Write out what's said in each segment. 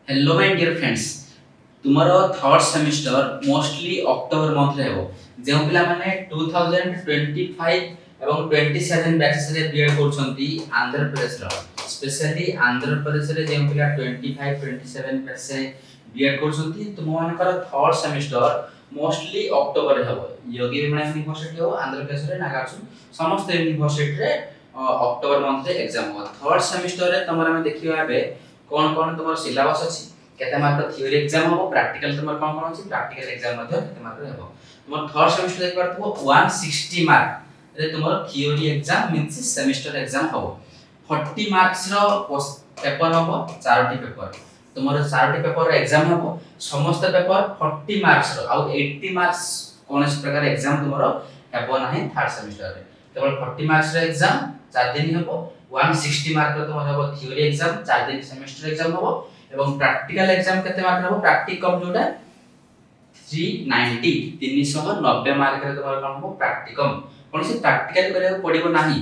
Hello my dear friends तुम्हारो third semester mostly October month रे हो जे पिला माने 2025 एवं 27 बैचेस रे बीएड करछंती आंध्र प्रदेश रो स्पेशली आंध्र प्रदेश रे जे पिला 25 27 बैच से बीएड करछंती तुम मानकर थर्ड सेमिस्टर मोस्टली अक्टोबर रे हो योगी विमला यूनिवर्सिटी हो आंध्र प्रदेश रे नागार्जुन समस्त यूनिवर्सिटी रे अक्टोबर मंथ रे एग्जाम हो थर्ड सेमिस्टर रे तमरा में देखियो आबे कौन कौन तुम सिलेबस अछि केते मार्क थ्योरी एग्जाम हो प्रैक्टिकल तुम कौन कौन अछि प्रैक्टिकल एग्जाम मध्ये केते मार्क हो तुम थर्ड सेमेस्टर देख परथबो 160 मार्क रे तुम theory exam means semester exam हो 40 मार्क्स रो पेपर हो चारोटी पेपर तुमर चारोटी पेपर रो एग्जाम हो समस्त पेपर 40 मार्क्स रो आ 80 मार्क्स कोनस प्रकार एग्जाम तुमरो हेबो नाही थर्ड सेमेस्टर रे केवल 40 मार्क्स रो एग्जाम 4 दिन हेबो 160 मार्क रो तुम हेबो थ्योरी एग्जाम 4 दिन सेमेस्टर एग्जाम हेबो एवं प्रैक्टिकल एग्जाम केते मार्क रहबो प्रैक्टिकम जोटा 390 390 मार्क रे तुम्हारा कोन हो प्रैक्टिकम कोन से प्रैक्टिकल करे पड़िबो नाही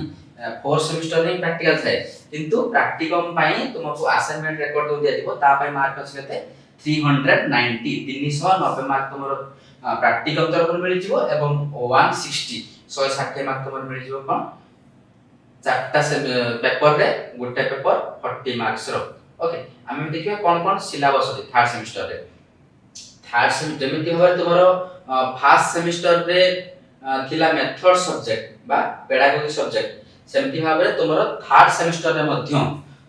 फोर्थ सेमेस्टर रे प्रैक्टिकल थाए किंतु प्रैक्टिकम पई तुमको असाइनमेंट रेकॉर्ड दो दिया दिबो ता पई मार्क अछि केते 390 390 मार्क तुमरो प्रैक्टिकम तरफ मिलि जिवो एवं 160 160 मार्क तुमरो मिलि जिवो कोन चारटा से पेपर रे गोटे पेपर 40 मार्क्स रो ओके आमे देखिबा कोन कोन सिलेबस अछि थर्ड सेमेस्टर रे थर्ड सेमेस्टर जेमिति होबा तमरो फर्स्ट सेमेस्टर रे थिला मेथड सब्जेक्ट बा पेडागोजी सब्जेक्ट सेमिति भाबरे तमरो थर्ड सेमेस्टर रे मध्य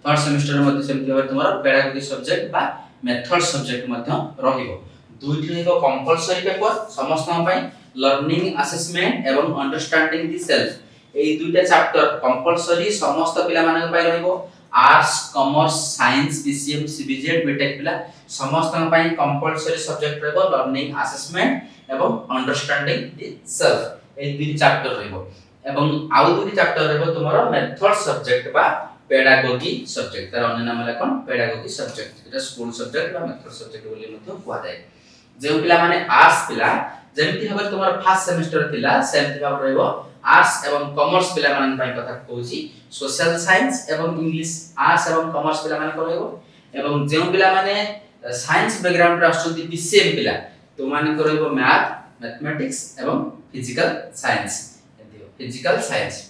थर्ड सेमेस्टर रे मध्य सेमिति होबा तमरो पेडागोजी सब्जेक्ट बा मेथड सब्जेक्ट मध्य रहिबो दुइटी एक कंपलसरी पेपर समस्त पई लर्निंग असेसमेंट एवं अंडरस्टैंडिंग द सेल्फ एई दुइटा चैप्टर कंपलसरी समस्त पिला मानक पई रहिबो arts commerce science PCM CBZ BTech पिला समस्त पई कंपलसरी सब्जेक्ट रहबो लर्निंग असेसमेंट एवं अंडरस्टैंडिंग द सेल्फ ए दुई चैप्टर रहबो एवं आउ दुई चैप्टर रहबो तुम्हारो मेथड सब्जेक्ट बा पेडागोजी सब्जेक्ट तार अन्य नाम है कोन पेडागोजी सब्जेक्ट एटा स्कूल सब्जेक्ट बा मेथड सब्जेक्ट बोली मथो कुआ जाय जे पिला माने आर्ट्स पिला जेमिति हबे तुम्हारो फर्स्ट सेमेस्टर थिला सेमति भाब रहबो आर्ट्स एवं कॉमर्स पिला मानन पई कथा कहूची सोशल साइंस एवं इंग्लिश आर्ट्स एवं कॉमर्स पिला माने करबो एवं जे पिला माने साइंस बैकग्राउंड रे आछंती पीसीएम पिला तो माने करबो मैथ मैथमेटिक्स एवं फिजिकल साइंस फिजिकल साइंस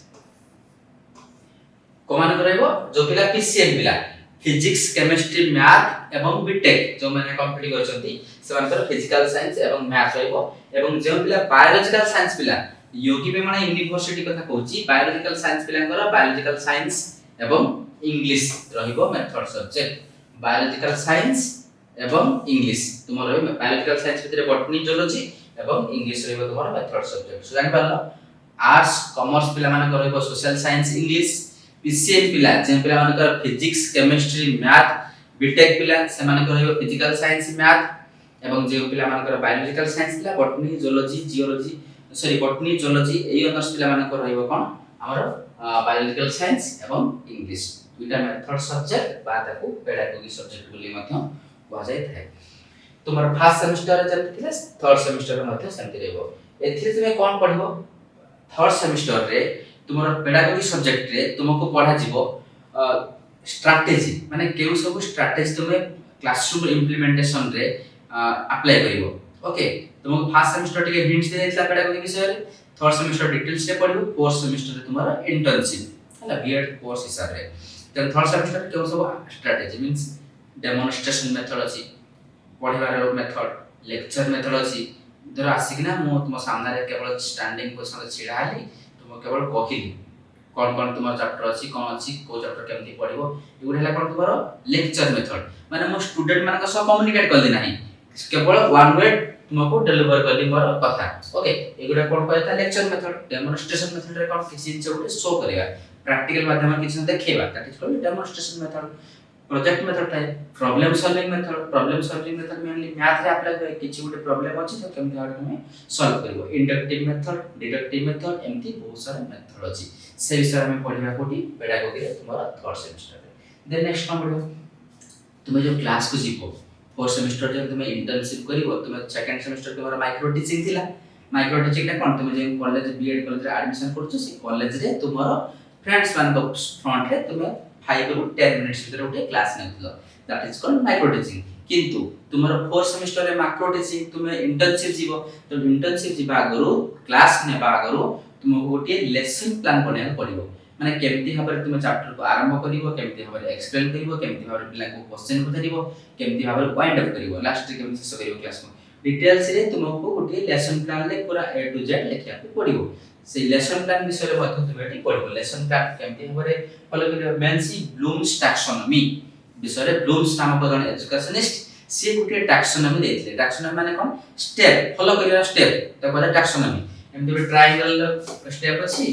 को माने करबो जो पिला पीसीएम पिला फिजिक्स केमिस्ट्री मैथ एवं बीटेक जो माने कंप्लीट करछंती से मानकर फिजिकल साइंस एवं मैथ रहबो एवं जे पिला बायोलॉजिकल साइंस पिला योगी बेमणा यूनिवर्सिटी कथा कहूची बायोलॉजिकल साइंस पिलांकर बायोलॉजिकल साइंस एवं इंग्लिश रहिबो मेथड सब्जेक्ट बायोलॉजिकल साइंस एवं इंग्लिश तुम रहबो बायोलॉजिकल साइंस भितरे बॉटनी जूलॉजी एवं इंग्लिश रहबो तुमर मेथड सब्जेक्ट सो जानि पारलो आर्ट्स कॉमर्स पिला माने रहबो सोशल साइंस इंग्लिश पीसीएम पिला जे पिला माने फिजिक्स केमिस्ट्री मैथ बीटेक पिला से माने रहबो फिजिकल साइंस मैथ एवं जे पिला माने बायोलॉजिकल साइंस पिला botany zoology geology sorry botany zoology एई ऑनर्स पिला माने को रहइबो कोन हमर बायोलॉजिकल साइंस एवं इंग्लिश दुइटा मेथड सब्जेक्ट बा ताकू पेडागोजी सब्जेक्ट बोली मध्य कुआ जाय थाए तुमर फर्स्ट सेमेस्टर रे जति थिले थर्ड सेमेस्टर रे मध्य सेंति रहइबो एथिरे तुमे कोन पढिबो थर्ड सेमेस्टर रे तुमर पेडागोजी सब्जेक्ट रे तुमको पढा जिवो स्ट्रैटेजी माने केउ सब स्ट्रैटेजी तुमे क्लासरूम इंप्लीमेंटेशन रे अप्लाई करिवो ओके तुमको फर्स्ट सेमेस्टर टिके हिंट्स दे देतला पेडागोजी विषय रे थर्ड सेमेस्टर डिटेल्स रे पढिबो फोर्थ सेमेस्टर रे तुम्हारा इंटर्नशिप हला बीएड कोर्स हिसाब रे देन थर्ड सेमेस्टर के सब स्ट्रैटेजी मींस डेमोंस्ट्रेशन मेथड अछि पढिबार मेथड लेक्चर मेथड अछि धर आसिकना मो तुम सामने रे केवल स्टैंडिंग पोजीशन रे छिडा हली तुम केवल कहिली कोन कोन तुम्हारा चैप्टर अछि कोन अछि को चैप्टर केमति पढिबो एगुड हला कोन तुम्हारा लेक्चर मेथड माने मो स्टूडेंट मानक सह कम्युनिकेट करली नाही केवल वन वर्ड तुमको डिलीवर करली मोर कथा ओके एगुडा कोन कहता लेक्चर मेथड डेमोंस्ट्रेशन मेथड रे कोन किसी जिंस उडे शो करिया प्रैक्टिकल माध्यम किसी न देखेबा that is called demonstration method project method type problem solving method mainly math रे अप्लाई करे किछि उडे प्रॉब्लम अछि तो केमति आडे तुमे सॉल्व करबो इंडक्टिव मेथड डिडक्टिव मेथड एमति बहुत सारा मेथड अछि से विषय में पढिबा कोठी पेडागोजी रे तुम्हारा थर्ड सेमेस्टर रे देन नेक्स्ट हम पढिबो तुमे जो क्लास को जीवो फोर्थ सेमेस्टर जे तुमे इंटर्नशिप करिवो तुमे सेकंड सेमेस्टर तुम्हारा माइक्रो टीचिंग थिला माइक्रो टीचिंग टा कोन तुमे जे कॉलेज बीएड कॉलेज रे एडमिशन करछो से कॉलेज रे तुम्हारा फ्रेंड्स मान को फ्रंट रे तुमे 5 टू 10 मिनिट्स भीतर उठे क्लास नेउथलो that is called micro teaching किंतु तुमर 4 सेमेस्टर रे मैक्रो टीचिंग तुमे इंटर्नशिप जीवो तो इंटर्नशिप जीवा आगरो क्लास नेबा आगरो तुमको गोटे लेसन प्लान बनेया पड़िबो माने केमती भाबरे तुमे चैप्टर को आरंभ करिवो केमती भाबरे एक्सप्लेन करिवो केमती भाबरे पिला को क्वेश्चन पचारिवो केमती भाबरे वाइंड अप करिवो लास्ट रे केमती शेष करिवो क्लास को डिटेल्स रे तुमको गोटे लेसन प्लान ले पूरा ए टू जेड लिखिया पड़िबो से लेसन प्लान विषय रे मध्य तुमे एटी पड़िबो लेसन प्लान केमती भाबरे फॉलो करिवो मेंसी ब्लूम्स टैक्सोनॉमी विषय रे ब्लूम्स नामक जन एजुकेशनिस्ट से गोटे टैक्सोनॉमी देथिले टैक्सोनॉमी माने कोन स्टेप फॉलो करिया स्टेप त कहला टैक्सोनॉमी एमती बे ट्रायंगल स्टेप अछि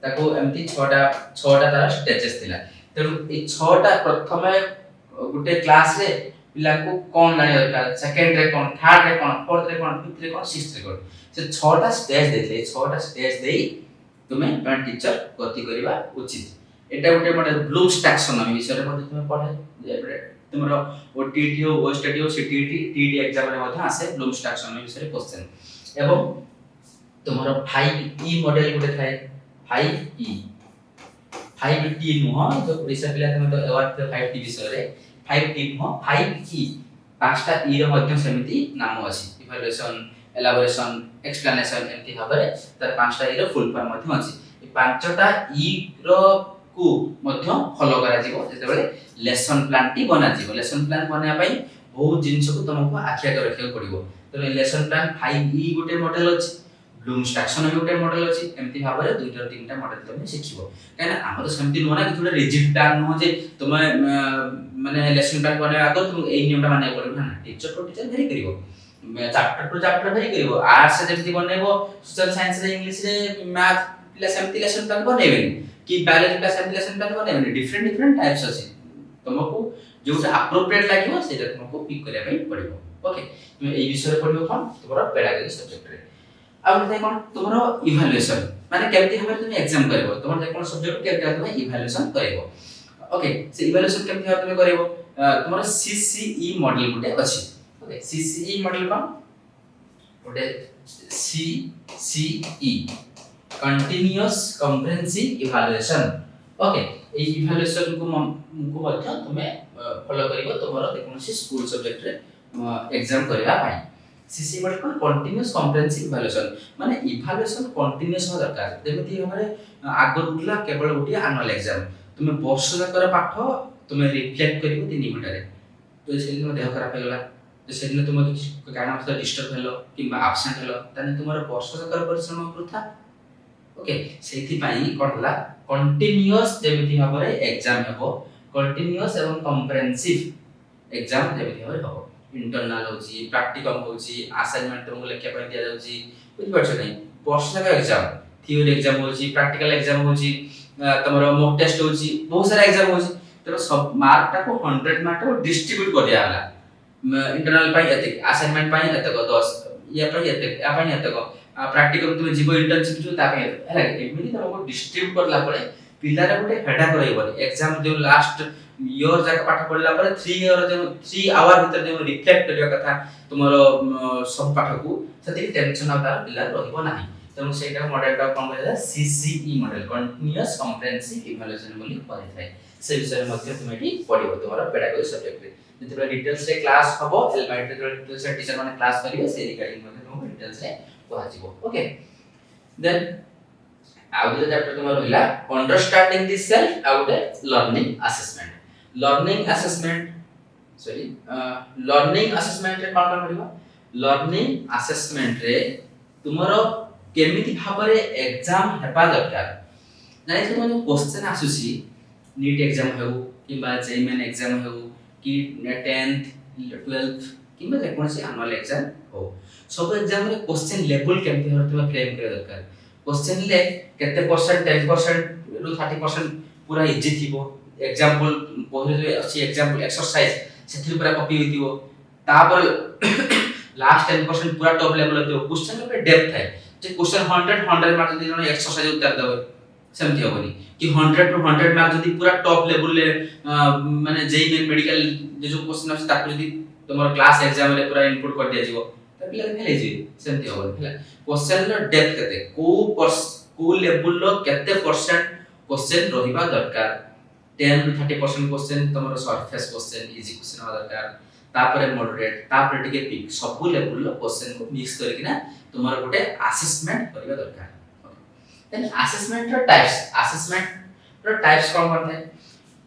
ताको एमती 6टा तार स्टेजेस थिला तेनु ए 6टा प्रथमे गोटे क्लास रे पिला को कोन जानि दरकार सेकंड रे कोन थर्ड रे कोन फोर्थ रे कोन फिफ्थ रे कोन सिक्स्थ रे कोन से 6टा स्टेज देथिले 6टा स्टेज देई तुमे जन टीचर गति करबा उचित एटा गोटे मॉडल ब्लूम्स टैक्सोनॉमी विषय रे मध्ये तुमे पढे तुमरो ओटीटी ओस्टडी सीटीटी टीटी एग्जाम रे मध्ये आसे ब्लूम्स टैक्सोनॉमी विषय रे क्वेश्चन एवं तुमरो 5E मॉडल गोटे थाए 5E 5T नुह जो ओडिसा पिला तुमे तो अवार्ड 5T विषय रे 5T नुह 5E पांचटा E रे मध्ये समिति नाम अछि इवैल्यूएशन एलाबोरेशन एक्सप्लेनेशन एंती भाबरे तार पांचटा E रे फुल फॉर्म मध्ये अछि ए पांचटा E रो को मध्ये फॉलो करा जिवो जेते बेले लेसन प्लान टी बना जिवो लेसन प्लान बना पई बहुत जिंस को तुमको आखिया कर रखियो पड़िबो तो लेसन प्लान 5E गोटे मॉडल अछि ब्लूम्स टैक्सोनॉमी गोटे मॉडल अछि एमती भाबरे दुईटा तीनटा मॉडल तुमे सिखिबो काहे ना हम तो समिति नुना कि थोड़ा रिजिड प्लान नुह जे तुमे माने लेसन प्लान बने आगो तुम एई नियमटा माने पड़िबो ना टीचर टू टीचर भेरी करिवो चैप्टर टू चैप्टर भेरी करिवो आर्ट्स से जेमती बनेबो सोशल साइंस रे इंग्लिश रे मैथ पिला सेमती लेसन प्लान बनेबेनी कि बायोलॉजी का सेमती लेसन प्लान बनेबेनी डिफरेंट डिफरेंट टाइप्स अछि तुमको जोटा एप्रोप्रिएट लागिवो सेटा तुमको पिक करिया पई पड़िबो ओके तुम एई विषय रे पढिबो कोन तुम्हारा पेडागोजी सब्जेक्ट रे अब देखै कोन तुम्हारा इवैल्यूएशन माने केमती भाबे तुम एग्जाम करबो तुम जे कोन सब्जेक्ट केमती तुम इवैल्यूएशन करबो ओके से इवैल्यूएशन केमती भाबे तुम करबो तुम्हारा सीसीई मॉडल गुटे अछि ओके सीसीई मॉडल कोन गुटे CCE continuous comprehensive evaluation okay ए इवैल्यूएशन को मध्य तुम फॉलो करबो तुम्हारा कोनसी स्कूल सब्जेक्ट रे एग्जाम करबा पाई सीसी मॉडल कोन कंटीन्यूअस कॉम्प्रिहेंसिव इवैल्यूएशन माने इवैल्यूएशन कंटीन्यूअस हो दरकार जेमिति हमरे आगो उठला केवल गोटी एनुअल एग्जाम तुमे वर्ष जाकर पाठ तुमे रिफ्लेक्ट करिवो 3 घंटा रे तो से दिन देह खराब हो गला तो से दिन तुम कारण से डिस्टर्ब हेलो किबा एब्सेंट हेलो तने तुमरो वर्ष जाकर परिश्रम वृथा ओके सेथि पई कोनला कंटीन्यूअस जेमिति भाबरे एग्जाम हेबो कंटीन्यूअस एवं कॉम्प्रिहेंसिव एग्जाम जेमिति भाबरे हेबो इंटरनल होची प्रैक्टिकम होची असाइनमेंट तुमको लेखा पई दिया जाउची बुझि परछ नै वर्ष का एग्जाम थ्योरी एग्जाम होची प्रैक्टिकल एग्जाम होची तमरो मॉक टेस्ट होची बहुत सारा एग्जाम होची तो सब मार्क टा को 100 मार्क को डिस्ट्रीब्यूट कर दिया हला इंटरनल पई एते असाइनमेंट पई एते को 10 या पई एते या पई एते को प्रैक्टिकम तुम जीवो इंटर्नशिप जो ता पई हला एमिति तुमको डिस्ट्रीब्यूट करला परे पिलारा गोटे हेडा करइबो एग्जाम जो लास्ट ईयर जाक पाठ पढला पर 3 ईयर जो 3 आवर भीतर जो रिफ्लेक्ट करिया कथा तुमरो सब पाठ को सती टेंशन आता पिला रहिबो नाही तनु सेटा मॉडल का कोन कहला CCE model continuous comprehensive evaluation बोली कहै थाए से विषय मध्ये तुमेटी पढिबो तुम्हारा पेडागोजी सब्जेक्ट रे जेते डिटेल्स रे क्लास हबो एलमाइट रे डिटेल्स रे टीचर माने क्लास करिवे से रिगार्डिंग मध्ये तुमको डिटेल्स रे कहजिबो ओके देन आउट चैप्टर तुम्हारा होला understanding the self out learning assessment learning assessment रे कोन पढिबो लर्निंग असेसमेंट रे तुमरो केमिति भाबरे एग्जाम हेबा दरकार जानि तुम जो क्वेश्चन आसुसी नीट एग्जाम हेउ किबा जेईमेन एग्जाम हेउ कि 10th 12th किबा जे कोनसी एनुअल एग्जाम हो सब एग्जाम रे क्वेश्चन लेवल केमिति भाबरे तुम फ्रेम करे दरकार क्वेश्चन ले केते परसेंट 10% रु 30% पूरा इजी थिबो एग्जांपल पहिले अछि एग्जांपल एक्सरसाइज सेथि पूरा कॉपी होइतिबो तापर लास्ट 10% पूरा टॉप लेवल होइतिबो क्वेश्चन रे डेप्थ है जे क्वेश्चन 100 मार्क जदी जने एक्सरसाइज उत्तर देबो सेमति होबनी कि 100 टू 100 मार्क जदी पूरा टॉप लेवल ले माने जेई मेडिकल जे जो क्वेश्चन अछि ताकु जदी तमर क्लास एग्जाम रे पूरा इनपुट कर दिया जिवो त पिला फेले जी सेमति होबनी हला क्वेश्चन रो डेप्थ केते को लेवल लो केते परसेंट क्वेश्चन रहिबा दरकार 10 to 30% क्वेश्चन तमरो सरफेस क्वेश्चन इजी क्वेश्चन हो दरकार तापर मॉडरेट तापर टिके पिक सब लेवल लो क्वेश्चन को मिक्स करके ना तुम्हारा गोटे असेसमेंट करबा दरकार देन असेसमेंट रो टाइप्स कोन कोन है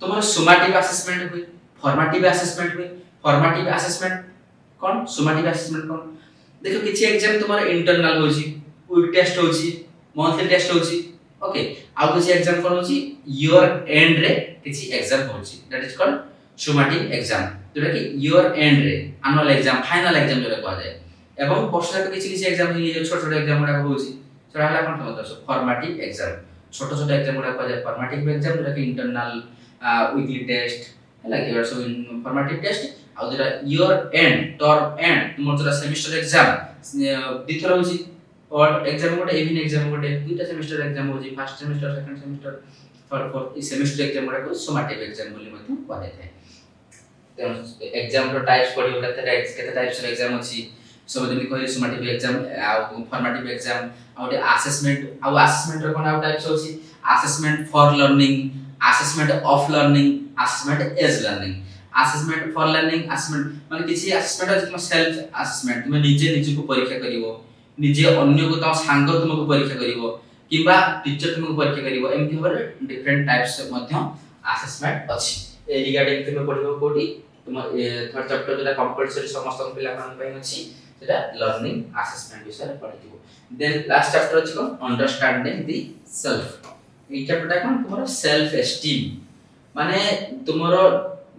तुम्हारा सुमेटिव असेसमेंट हुई फॉर्मेटिव असेसमेंट हुई फॉर्मेटिव असेसमेंट कोन सुमेटिव असेसमेंट कोन देखो किछि एग्जाम तुम्हारा इंटरनल होजी वीक टेस्ट होजी मंथली टेस्ट होजी ओके आउ किछि एग्जाम कोन होजी ईयर एंड रे किछि एग्जाम होजी that is called summative exam जोटा कि ईयर एंड रे एनुअल एग्जाम फाइनल एग्जाम जोटा कहा जाय एवं वर्ष जाक किछि किछि एग्जाम हे छोट छोट एग्जाम गुडा होजी सेटा हला कोन मतलब फॉर्मेटिव एग्जाम छोट छोट एग्जाम गुडा कहा जाय फॉर्मेटिव एग्जाम जोटा कि इंटरनल वीकली टेस्ट हला कि सो फॉर्मेटिव टेस्ट आ जोटा ईयर एंड टर्म एंड तुमर जोटा सेमेस्टर एग्जाम दिथर होजी और एग्जाम गोटे इवन एग्जाम गोटे दुटा सेमेस्टर एग्जाम होजी first semester second semester third fourth ई सेमेस्टर एग्जाम गुडा को सुमेटिव एग्जाम बोली मते कहा जाय एग्जाम रो टाइप्स पढियो केते टाइप्स रो एग्जाम अछि सब दिन कहले सुमेटिव एग्जाम आ फॉर्मेटिव एग्जाम आ असेसमेंट रो कोन टाइप्स अछि assessment for learning assessment of learning assessment as learning assessment for learning assessment माने किछि असेसमेंट अछि तुम सेल्फ असेसमेंट तुम निजे को परीक्षा करिवो निजे अन्य को ता सांग तुमको परीक्षा करिवो किबा टीचर तुमको परीक्षा करिवो एमति होर डिफरेंट टाइप्स मध्ये असेसमेंट अछि ए रिगार्डिंग तुम पढिबो कोठी तुम थर्ड चैप्टर जेटा कंपलसरी समस्त पिला मान पई अछि सेटा लर्निंग असेसमेंट विषय पढिबो देन लास्ट चैप्टर अछि कोन अंडरस्टैंडिंग द सेल्फ ई चैप्टर कोन तुम्हारा सेल्फ एस्टीम माने तुम्हारो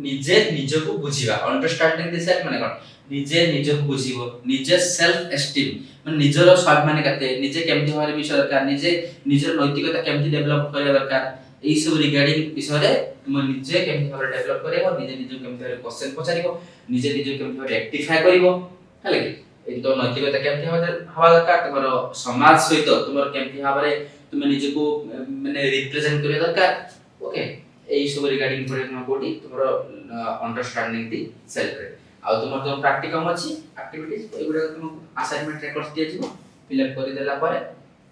निजे को बुझिबा अंडरस्टैंडिंग द सेल्फ माने कोन निजे को बुझिबो निजे सेल्फ एस्टीम माने निजर स्वाभिमान कते निजे केमति होरे विषय दरकार निजर नैतिकता केमति डेवलप करे दरकार एई सब रिगार्डिंग विषय रे तुम निजे केमति होरे डेवलप करबो निजे केमति होरे क्वेश्चन पचारिबो निजे केमति होरे रेक्टिफाई करबो हले कि ए तो नैतिकता केमति हवा दरकार तुम्हारो समाज सहित तुम्हारो केमति हवारे तुम निजे को माने रिप्रेजेंट करे दरकार ओके एई सब रिगार्डिंग पर तुम कोडी तुम्हारो अंडरस्टैंडिंग द सेल्फ रे आ तुमर जो प्रैक्टिकम अछि एक्टिविटीज एगुडा तुम असाइनमेंट रेकॉर्ड्स दिया जिवो फिल अप करि देला परे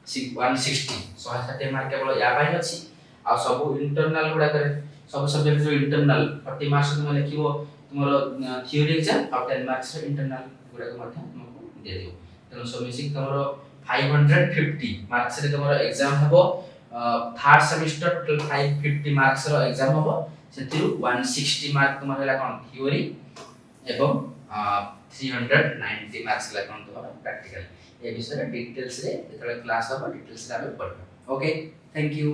160 160 मार्क केवल या बाइ अछि आ सब इंटरनल गुडा करे सब सब्जेक्ट जो इंटरनल 40 मार्क्स तुम लिखिबो तुमरो थ्योरी एग्जाम और 10 मार्क्स इंटरनल गुडा को मध्य तुमको दे दियो तनो सब मिसिक तुमरो 550 मार्क्स रे तुमरो एग्जाम हबो थर्ड सेमेस्टर टोटल 550 मार्क्स रो एग्जाम हबो सेतिरु 160 मार्क तुमर हला कोन थ्योरी एवं 390 मार्क्स ला कोन तुमर प्रैक्टिकल ए विषय डिटेल्स रे जेतले क्लास हबो डिटेल्स रे हम पढबो ओके थैंक यू।